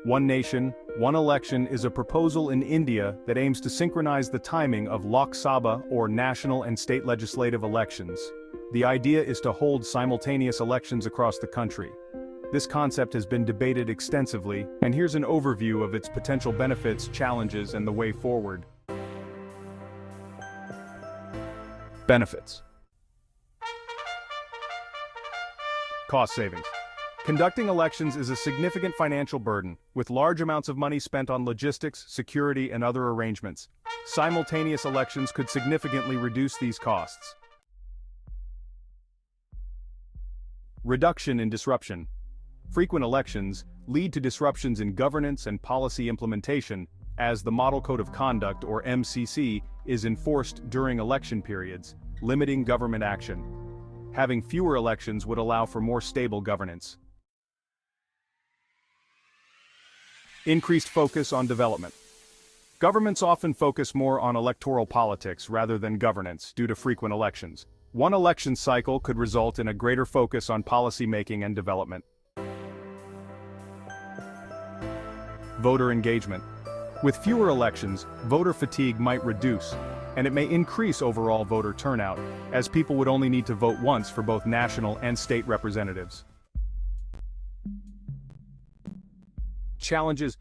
One nation, one election is a proposal in India that aims to synchronize the timing of Lok Sabha or national and state legislative elections. The idea is to hold simultaneous elections across the country. This concept has been debated extensively, and here's an overview of its potential benefits, challenges, and the way forward. Benefits. Cost savings. Conducting elections is a significant financial burden, with large amounts of money spent on logistics, security, and other arrangements. Simultaneous elections could significantly reduce these costs. Reduction in disruption. Frequent elections lead to disruptions in governance and policy implementation, as the Model Code of Conduct, or MCC, is enforced during election periods, limiting government action. Having fewer elections would allow for more stable governance. Increased focus on development. Governments often focus more on electoral politics rather than governance due to frequent elections. One election cycle could result in a greater focus on policymaking and development. Voter engagement. With fewer elections, voter fatigue might reduce, and it may increase overall voter turnout, as people would only need to vote once for both national and state representatives. Challenges.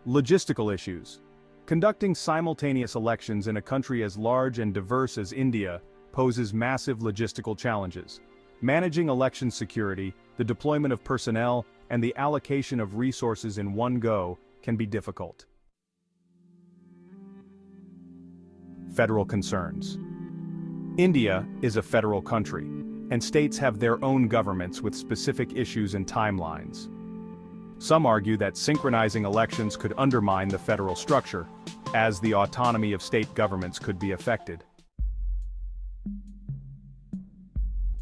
Logistical issues. Conducting simultaneous elections in a country as large and diverse as India poses massive logistical challenges. Managing election security, the deployment of personnel, and the allocation of resources in one go can be difficult. Federal concerns. India is a federal country, and states have their own governments with specific issues and timelines. Some argue that synchronizing elections could undermine the federal structure, as the autonomy of state governments could be affected.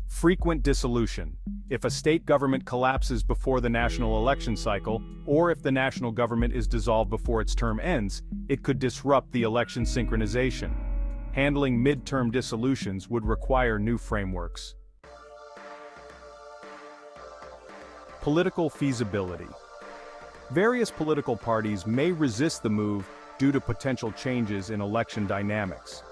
Frequent dissolution. If a state government collapses before the national election cycle, or if the national government is dissolved before its term ends, it could disrupt the election synchronization. Handling mid-term dissolutions would require new frameworks. Political feasibility. Various political parties may resist the move due to potential changes in election dynamics.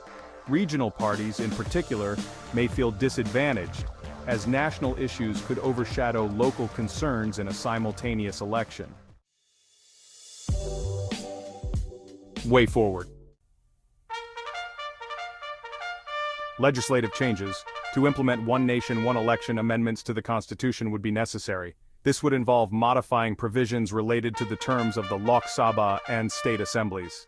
Regional parties, in particular, may feel disadvantaged, as national issues could overshadow local concerns in a simultaneous election. Way forward. Legislative changes. To implement one nation, one election amendments to the Constitution would be necessary. This would involve modifying provisions related to the terms of the Lok Sabha and state assemblies.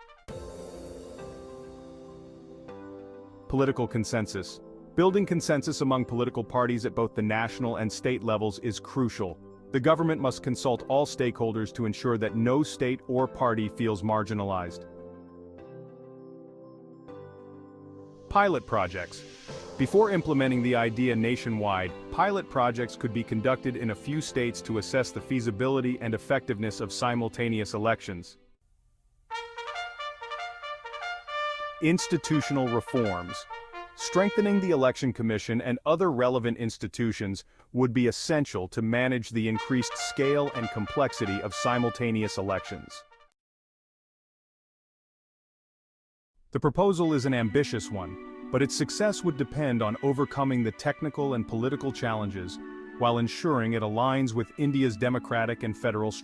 Political consensus. Building consensus among political parties at both the national and state levels is crucial. The government must consult all stakeholders to ensure that no state or party feels marginalized. Pilot projects. Before implementing the idea nationwide, pilot projects could be conducted in a few states to assess the feasibility and effectiveness of simultaneous elections. Institutional reforms. Strengthening the Election Commission and other relevant institutions would be essential to manage the increased scale and complexity of simultaneous elections. The proposal is an ambitious one, but its success would depend on overcoming the technical and political challenges while ensuring it aligns with India's democratic and federal structure.